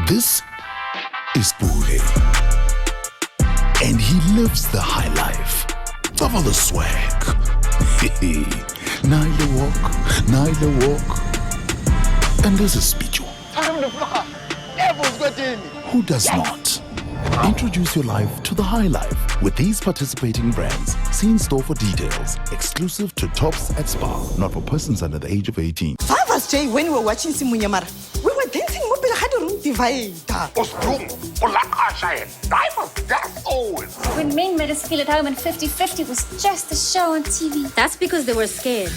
This is Pule. And he lives the high life. Double the swag. Neither walk. And this is Pichu. Who does not? Introduce your life to the high life with these participating brands. See in store for details. Exclusive to Tops at Spa. Not for persons under the age of 18. Father's Day, when we were watching Simunyamara, we were dancing mobile had a room divider. When men made us feel at home and 50-50 was just a show on TV. That's because they were scared.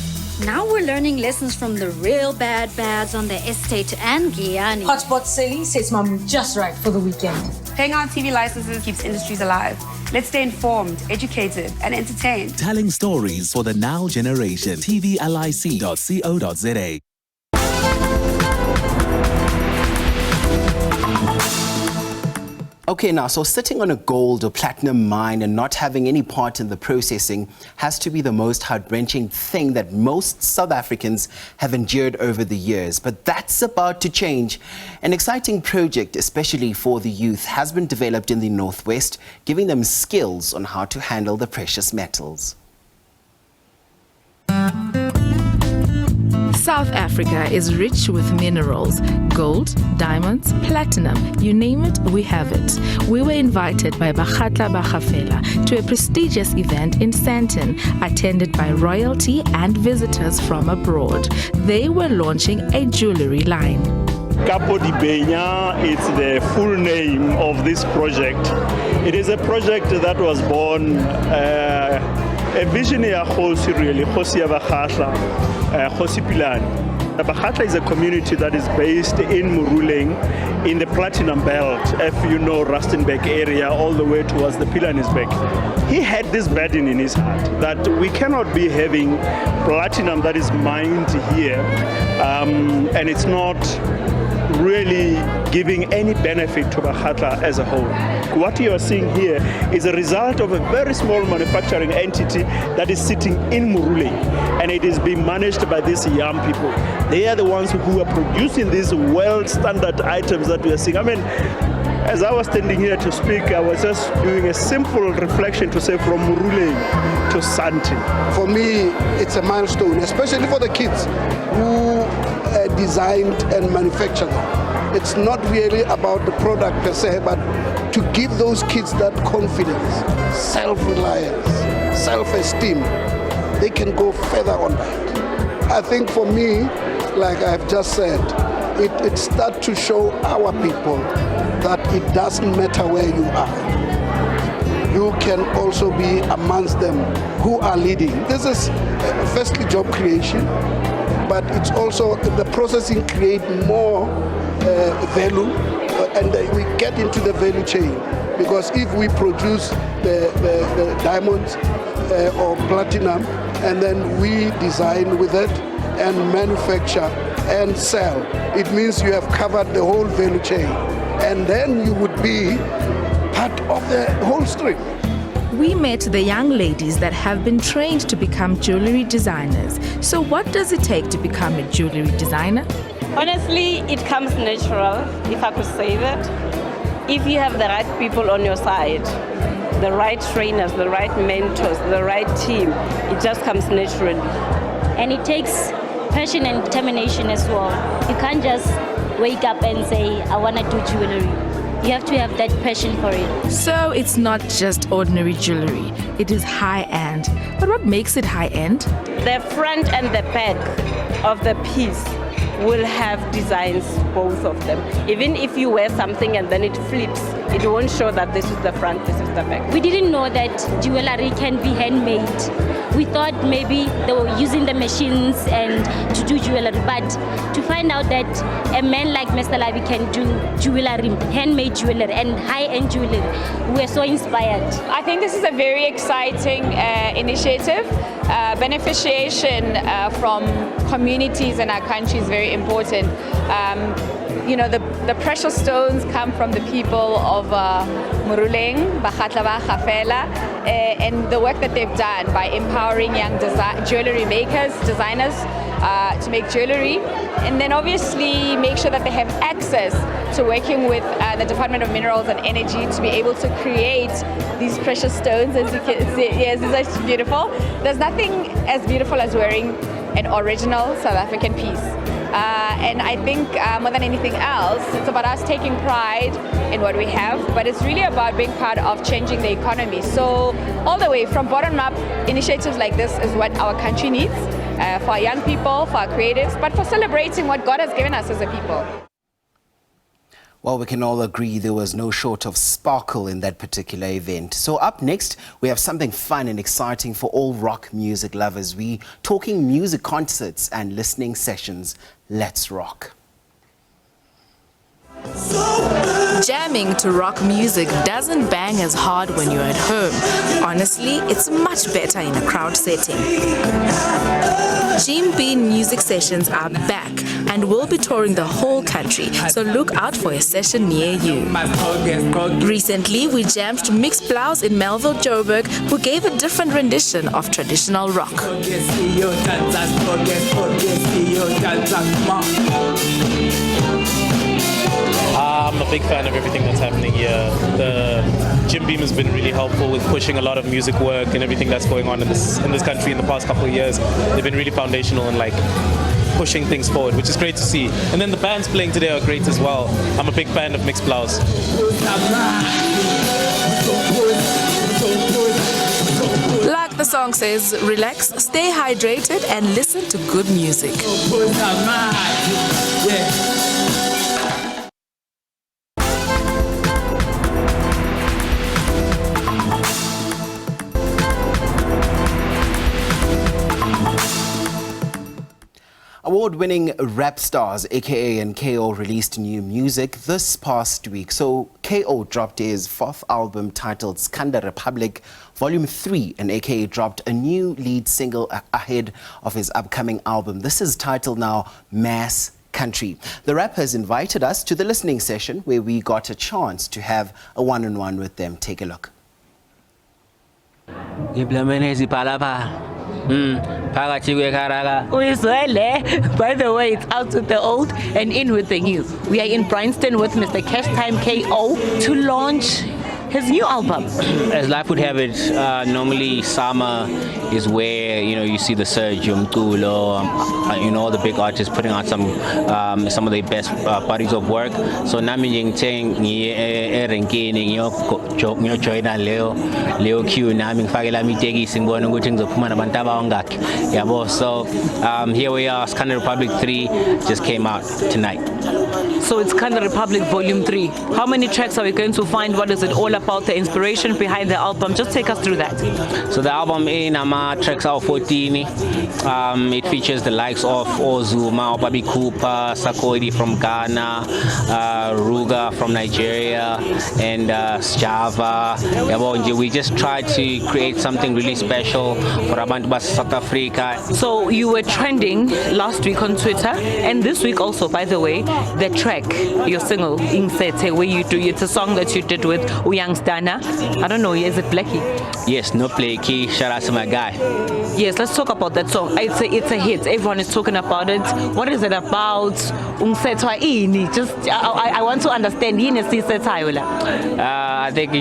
Now we're learning lessons from the real bads on the estate and Guyana. Hotspot Sally says mom just right for the weekend. Paying our TV licenses keeps industries alive. Let's stay informed, educated, and entertained. Telling stories for the now generation. tvlic.co.za. Okay, now, so sitting on a gold or platinum mine and not having any part in the processing has to be the most heart-wrenching thing that most South Africans have endured over the years. But that's about to change. An exciting project, especially for the youth, has been developed in the Northwest, giving them skills on how to handle the precious metals. South Africa is rich with minerals, gold, diamonds, platinum, you name it, we have it. We were invited by Bakgatla Bagafela to a prestigious event in Sandton, attended by royalty and visitors from abroad. They were launching a jewelry line. Capo di Benya, it's the full name of this project. It is a project that was born a visionary Kgosi really, Kgosi ya Bakgatla, Kgosi Pilani. Bakgatla is a community that is based in Moruleng, in the Platinum Belt, if you know Rustenburg area, all the way towards the Pilanesberg. He had this burden in his heart that we cannot be having platinum that is mined here, and it's not really giving any benefit to Bakgatla as a whole. What you are seeing here is a result of a very small manufacturing entity that is sitting in Moruleng, and it is being managed by these young people. They are the ones who are producing these world standard items that we are seeing. I mean, as I was standing here to speak, I was just doing a simple reflection to say from Moruleng to Sandton. For me, it's a milestone, especially for the kids who designed and manufactured them. It's not really about the product per se, but to give those kids that confidence, self-reliance, self-esteem. They can go further on that. I think for me, like I've just said, it starts to show our people that it doesn't matter where you are. You can also be amongst them who are leading. This is firstly job creation, but it's also the processing create more value, and we get into the value chain. Because if we produce the diamonds or platinum, and then we design with it and manufacture and sell, it means you have covered the whole value chain. And then you would be part of the whole stream. We met the young ladies that have been trained to become jewelry designers. So what does it take to become a jewelry designer? Honestly, it comes natural, if I could say that. If you have the right people on your side, the right trainers, the right mentors, the right team, it just comes naturally. And it takes passion and determination as well. You can't just wake up and say, I want to do jewelry. You have to have that passion for it. So it's not just ordinary jewelry, it is high-end. But what makes it high-end? The front and the back of the piece will have designs, both of them. Even if you wear something and then it flips, it won't show that this is the front, this is the back. We didn't know that jewelry can be handmade. We thought maybe they were using the machines and to do jewelry, but to find out that a man like Mr. Lavi can do jewelry, handmade jewelry and high-end jewelry, we were so inspired. I think this is a very exciting initiative. Beneficiation from communities in our country is very important. You know, the precious stones come from the people of Moruleng, Bakgatla Bagafela, and the work that they've done by empowering young jewelry makers, designers, to make jewelry, and then obviously make sure that they have access to working with the Department of Minerals and Energy to be able to create these precious stones. As you can see, yes, it's actually beautiful. There's nothing as beautiful as wearing an original South African piece. And I think more than anything else, it's about us taking pride in what we have, but it's really about being part of changing the economy. So all the way from bottom up, initiatives like this is what our country needs, for our young people, for our creatives, but for celebrating what God has given us as a people. Well, we can all agree there was no short of sparkle in that particular event. So up next, we have something fun and exciting for all rock music lovers. We're talking music concerts and listening sessions. Let's rock. Jamming to rock music doesn't bang as hard when you're at home. Honestly, it's much better in a crowd setting. Jim Bean music sessions are back and will be touring the whole country, so look out for a session near you. Recently, we jammed to Mix Blouse in Melville, Joburg, who gave a different rendition of traditional rock. I'm a big fan of everything that's happening here. Jim Beam has been really helpful with pushing a lot of music work and everything that's going on in this country in the past couple of years. They've been really foundational in pushing things forward, which is great to see. And then the bands playing today are great as well. I'm a big fan of Mixed Blouse. Like the song says, relax, stay hydrated, and listen to good music. Award-winning rap stars AKA and KO released new music this past week. So KO dropped his 4th album titled Skanda Republic Volume 3, and AKA dropped a new lead single ahead of his upcoming album. This is titled now Mass Country. The rappers invited us to the listening session where we got a chance to have a one-on-one with them. Take a look. By the way, it's out with the old and in with the new. We are in Bryanston with Mr. Cash Time KO to launch his new album. As life would have it, normally summer is where you see the surge, all the big artists putting out some of their best bodies of work. So nami ngitheng join Leo Q nami ngifakela itekisi ngibona ukuthi ngizophuma nabantu abangakhi yabo. So here we are. Skanda Republic 3 just came out tonight. So it's Skanda Republic Volume 3. How many tracks are we going to find? What is it all about? The inspiration behind the album? Just take us through that. So the album tracks are 14. It features the likes of Ozuma, Bobby Cooper, Sarkodie from Ghana, Ruga from Nigeria, and Java. We just tried to create something really special for Abantu South Africa. So you were trending last week on Twitter, and this week also, by the way, the track, your single, Insete, where you do, it's a song that you did with Uyangstana. I don't know, is it Blackie? Yes, no Blackie. Shout out to my guy. Yes, let's talk about that song. It's a hit. Everyone is talking about it. What is it about? Just I want to understand. I think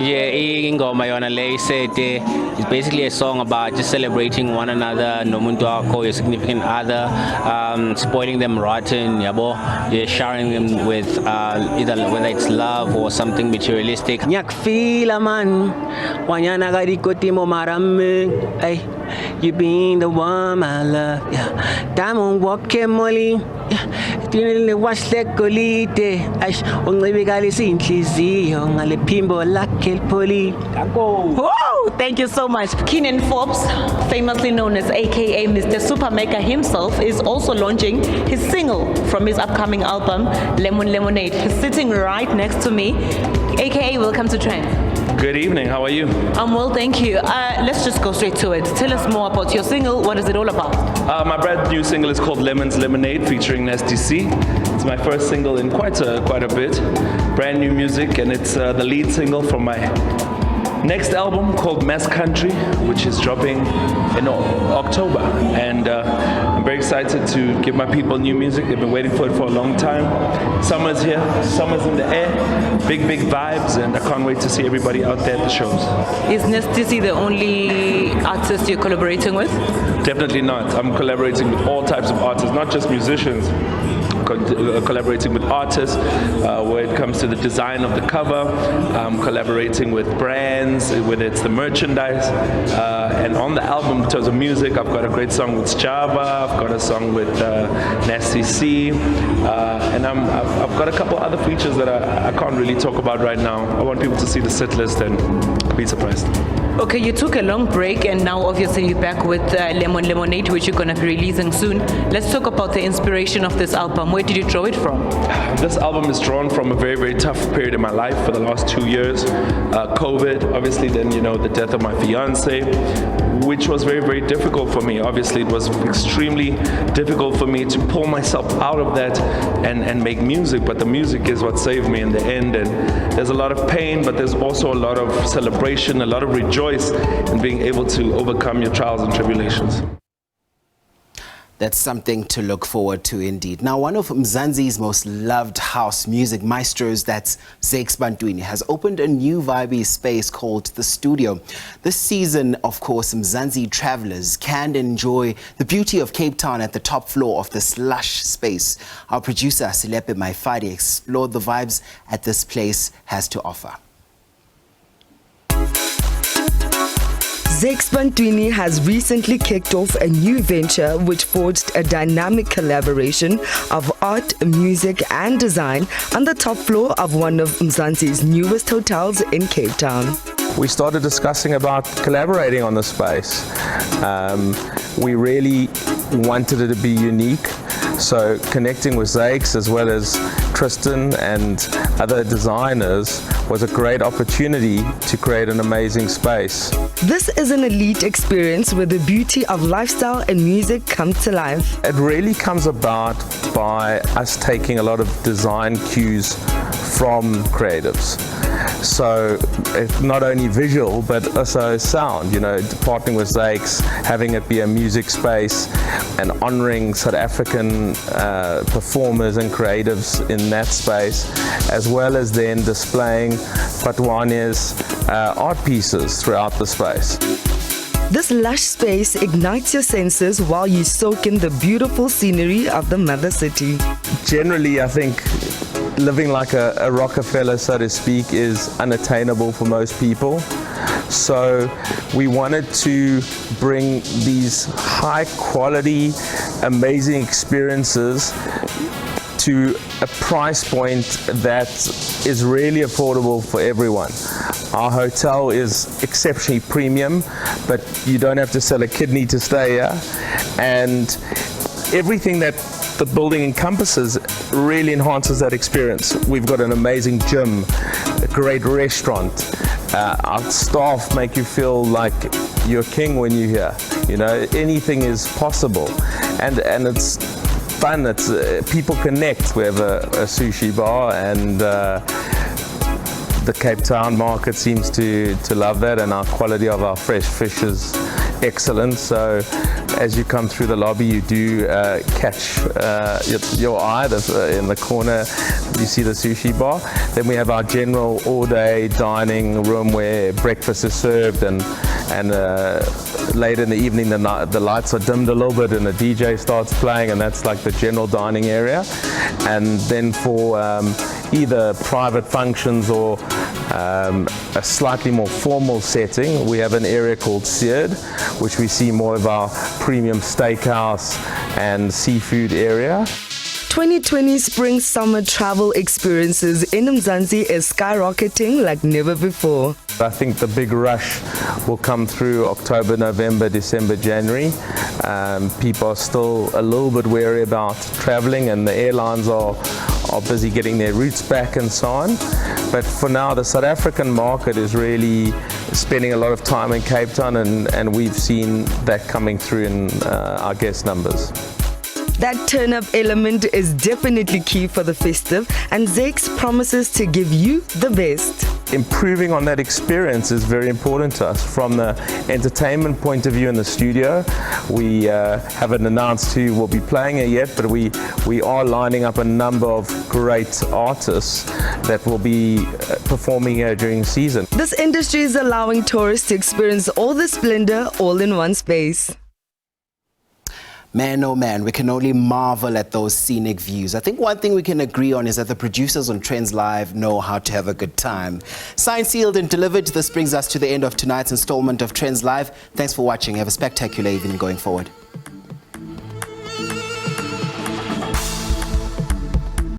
it's basically a song about just celebrating one another, your significant other, spoiling them rotten, sharing them with either whether it's love or something materialistic. You being the one I love, yeah. Diamond walking molly, yeah. Didn't watch that golite. Only we got this in Clizio, only pimbo like el poli. Whoa! Thank you so much. Keenan Forbes, famously known as AKA Mr. Supermaker himself, is also launching his single from his upcoming album, Lemon Lemonade. He's sitting right next to me. AKA, welcome to Trendz. Good evening, how are you? I'm well, thank you. Let's just go straight to it. Tell us more about your single. What is it all about? My brand new single is called Lemon's Lemonade, featuring Nasty C. It's my first single in quite a bit. Brand new music, and it's the lead single from my next album called Mass Country, which is dropping in October. And I'm very excited to give my people new music. They've been waiting for it for a long time. Summer's here, summer's in the air, big vibes, and I can't wait to see everybody out there at the shows. Is Nesdisi the only artist you're collaborating with? Definitely not. I'm collaborating with all types of artists, not just musicians. Collaborating with artists where it comes to the design of the cover, collaborating with brands, whether it's the merchandise, and on the album in terms of music, I've got a great song with Java, I've got a song with Nasty C, and I've got a couple other features that I can't really talk about right now. I want people to see the set list and be surprised. Okay, you took a long break and now obviously you're back with Lemon Lemonade, which you're going to be releasing soon. Let's talk about the inspiration of this album. Where did you draw it from? This album is drawn from a very tough period in my life for the last 2 years. COVID, obviously, then, the death of my fiance, which was very difficult for me. Obviously, it was extremely difficult for me to pull myself out of that and make music, but the music is what saved me in the end. And there's a lot of pain, but there's also a lot of celebration, a lot of rejoicing in being able to overcome your trials and tribulations. That's something to look forward to indeed. Now, one of Mzansi's most loved house music maestros, that's Zakes Bantwini, has opened a new vibey space called The Studio. This season, of course, Mzansi travelers can enjoy the beauty of Cape Town at the top floor of this lush space. Our producer, Silepe Maifadi, explored the vibes at this place has to offer. Zakes Bantwini has recently kicked off a new venture which forged a dynamic collaboration of art, music and design on the top floor of one of Mzansi's newest hotels in Cape Town. We started discussing about collaborating on the space. We really wanted it to be unique, so connecting with Zakes as well as Tristan and other designers was a great opportunity to create an amazing space. This is an elite experience where the beauty of lifestyle and music come to life. It really comes about by us taking a lot of design cues from creatives. So it's not only visual but also sound, partnering with Zakes, having it be a music space and honoring South African performers and creatives in that space, as well as then displaying Patwane's art pieces throughout the space. This lush space ignites your senses while you soak in the beautiful scenery of the mother city. Generally, I think living like a Rockefeller, so to speak, is unattainable for most people. So we wanted to bring these high quality, amazing experiences to a price point that is really affordable for everyone. Our hotel is exceptionally premium, but you don't have to sell a kidney to stay here. And everything that the building encompasses really enhances that experience. We've got an amazing gym, a great restaurant. Our staff make you feel like you're king when you're here. Anything is possible. And it's fun. It's people connect. We have a sushi bar, and the Cape Town market seems to love that, and our quality of our fresh fish is excellent. So as you come through the lobby, you do catch your eye in the corner. You see the sushi bar. Then we have our general all-day dining room where breakfast is served, and late in the evening the lights are dimmed a little bit and the DJ starts playing, and that's like the general dining area. And then for either private functions or a slightly more formal setting, we have an area called Seared, which we see more of our premium steakhouse and seafood area. 2020 spring summer travel experiences in Mzansi is skyrocketing like never before. I think the big rush will come through October, November, December, January. People are still a little bit wary about traveling, and the airlines are busy getting their routes back and so on. But for now, the South African market is really spending a lot of time in Cape Town, and we've seen that coming through in our guest numbers. That turn-up element is definitely key for the festive, and Zakes promises to give you the best. improving on that experience is very important to us. From the entertainment point of view in the studio, we haven't announced who will be playing it yet, but we are lining up a number of great artists that will be performing here during season. This industry is allowing tourists to experience all the splendor all in one space. Man, oh man, we can only marvel at those scenic views. I think one thing we can agree on is that the producers on Trendz Live know how to have a good time. Signed, sealed and delivered, this brings us to the end of tonight's installment of Trendz Live. Thanks for watching. Have a spectacular evening going forward.